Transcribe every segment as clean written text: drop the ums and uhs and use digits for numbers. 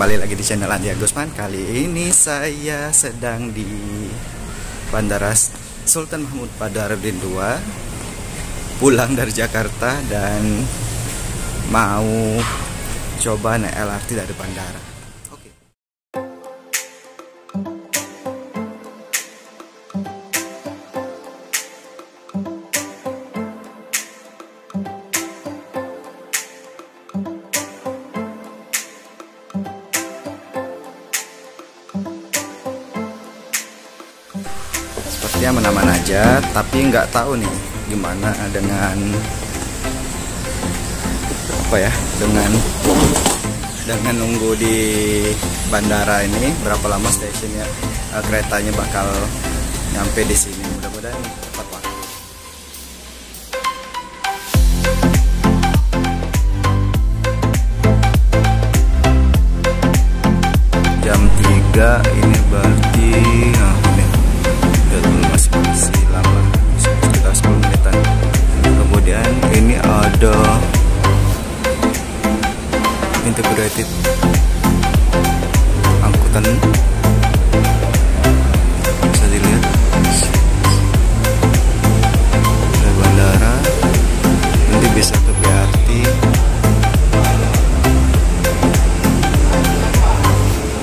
kembali lagi di channel Andi Agusman. Kali ini saya sedang di Bandara Sultan Mahmud Badarudin II, pulang dari Jakarta dan mau coba naik LRT dari bandara. Sepertinya aman-aman aja, tapi nggak tahu nih gimana dengan dengan nunggu di bandara ini, berapa lama stasiunnya, keretanya bakal nyampe di sini. Mudah-mudahan tepat waktu. Jam 3 ini berarti masih lama, sekitar 10 menitan. Kemudian ini ada integrated angkutan, bisa dilihat dari bandara, nanti bisa ke BRT,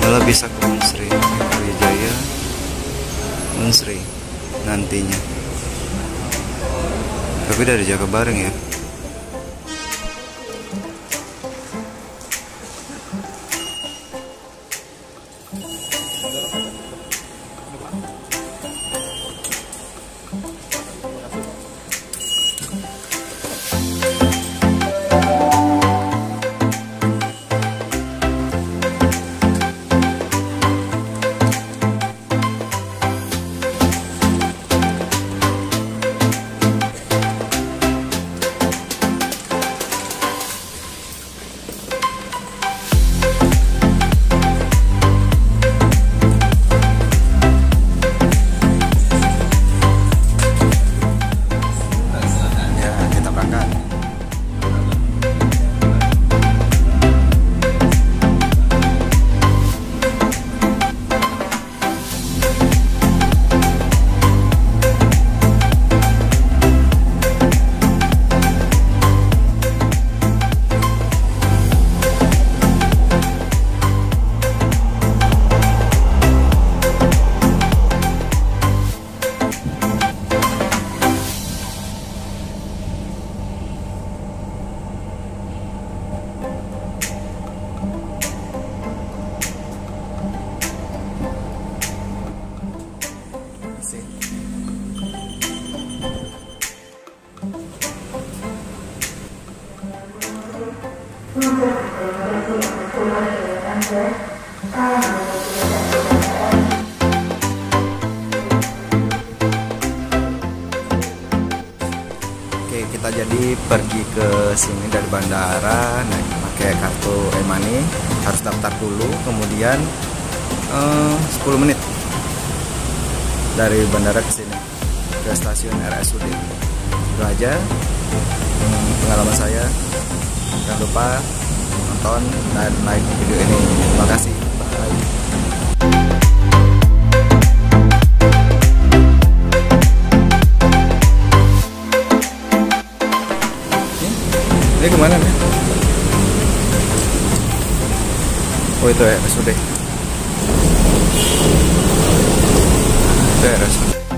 malah bisa ke Unsri, Wijaya, Unsri nantinya, tapi dari Jakabareng ya. Oke, kita jadi pergi ke sini dari bandara, naik pakai kartu e-money, harus daftar dulu, kemudian 10 menit dari bandara ke sini ke stasiun RSUD. Itu aja pengalaman saya. Jangan lupa nonton dan like video ini. Terima kasih. Bye. Ini kemana nih? Oh itu ya, RSUD. Itu RSUD.